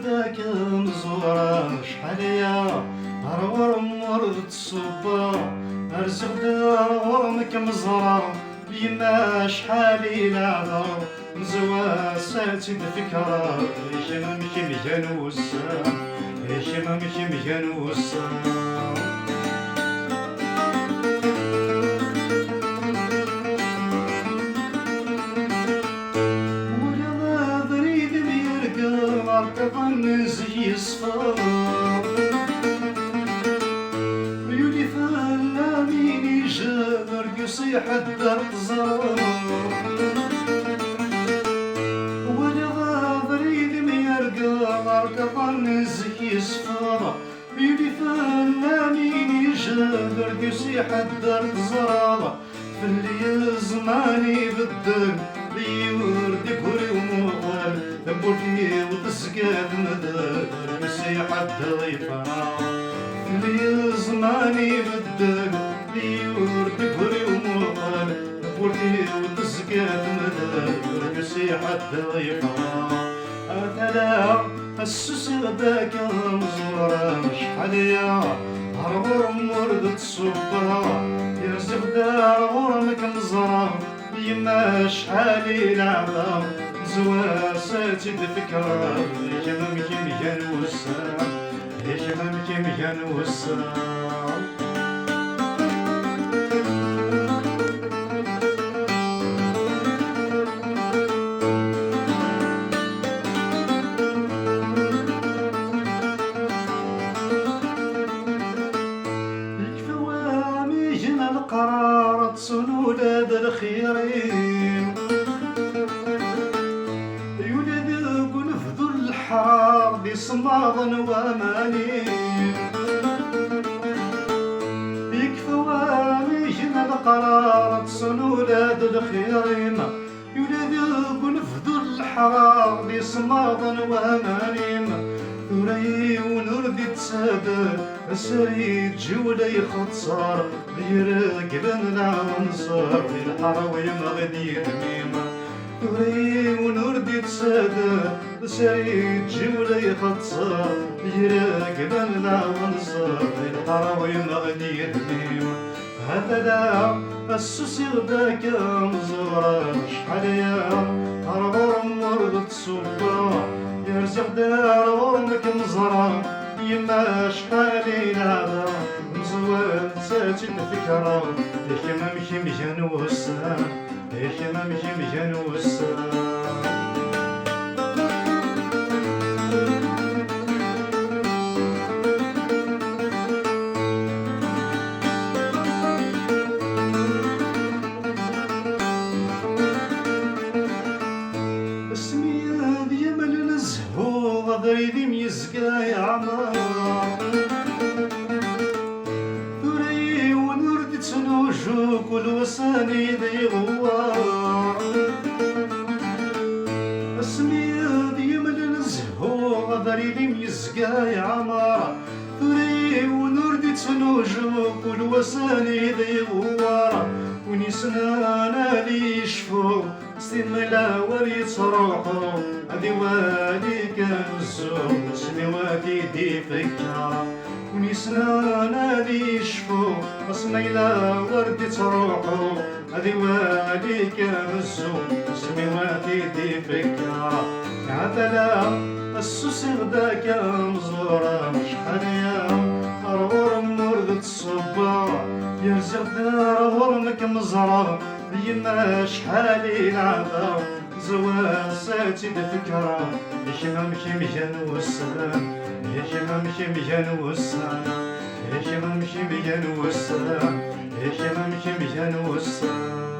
ذاك مزورة شحاليا هرور مرض الصبا ارزق دار مكمزرة يما شحالي لعبة مزوا ساتي الفكرة هشام مشي مجان وسام هشام مشي مجان وسام مرتبا زي الصفار ميولي فلاميني جابر يصيح الدار تزار ولا غاضري ميرقا مرتبا زي الصفار ميولي فلاميني جابر يصيح الدار تزار في اللي زماني بالدر بيورد كوري ومغال دبوتي وتسقات مدار يسيح الضيفة اللي زماني بالدر بيورد كوري ومغال دبوتي وتسقات مدار يسيح الضيفة أتلا السوس غداك مزورة شحاليا هربور مرد تصبها يرزق دار غرمك مزرة يما شحالي لعبة زوا ساتي الفكرة هشام مشي مجان وسام هشام مشي مجان وسام القرار تصون ولاد الخيرين يولد ونفذو الحرار بصماض وامانين يكفوا ميجنا القرار تصون ولاد الخيرين يولد ونفذو الحرار بصماض وامانين ثري ونردي تسادر سريد جولي ختصار يرقبن العنصر في الحراوي مغدي تميمة ثري ونردي تسادر سريد جولي ختصار يرقبن العنصر في الحراوي مغدي تميمة هذا السوس غداك مزورة شحاليا هربور مرض تصبا يرزق دار ورمك مزرة يما شحالي لعبة مزوان ساتي الفكرة هشام مشي مجان وسام هشام مشي مجان وسام ضريدي ميزقا يا عمار ثري ونرد تنوجوك والوساني ذي غوار اسمي ديما الزهو ضريدي ميزقا يا عمار ثري ونرد تنوجوك والوساني ذي غوار ونسنا نالي يشفو سملا وليتروحو هذي والي كان الزوم سميواتي دي فكرة ونسنا نادي يشفو سميلا وردي تروحو هذي والي كان الزوم سميواتي دي فكرة عدلا السوس غداك مزورة شحاليا هرور مرض تصبا يرزق دار غرمك مزرة يما شحالي لعبة زوا ساتي الفكرة هشام مشي مجان وسام هشام مشي مجان وسام هشام مشي مجان وسام هشام مشي مجان وسام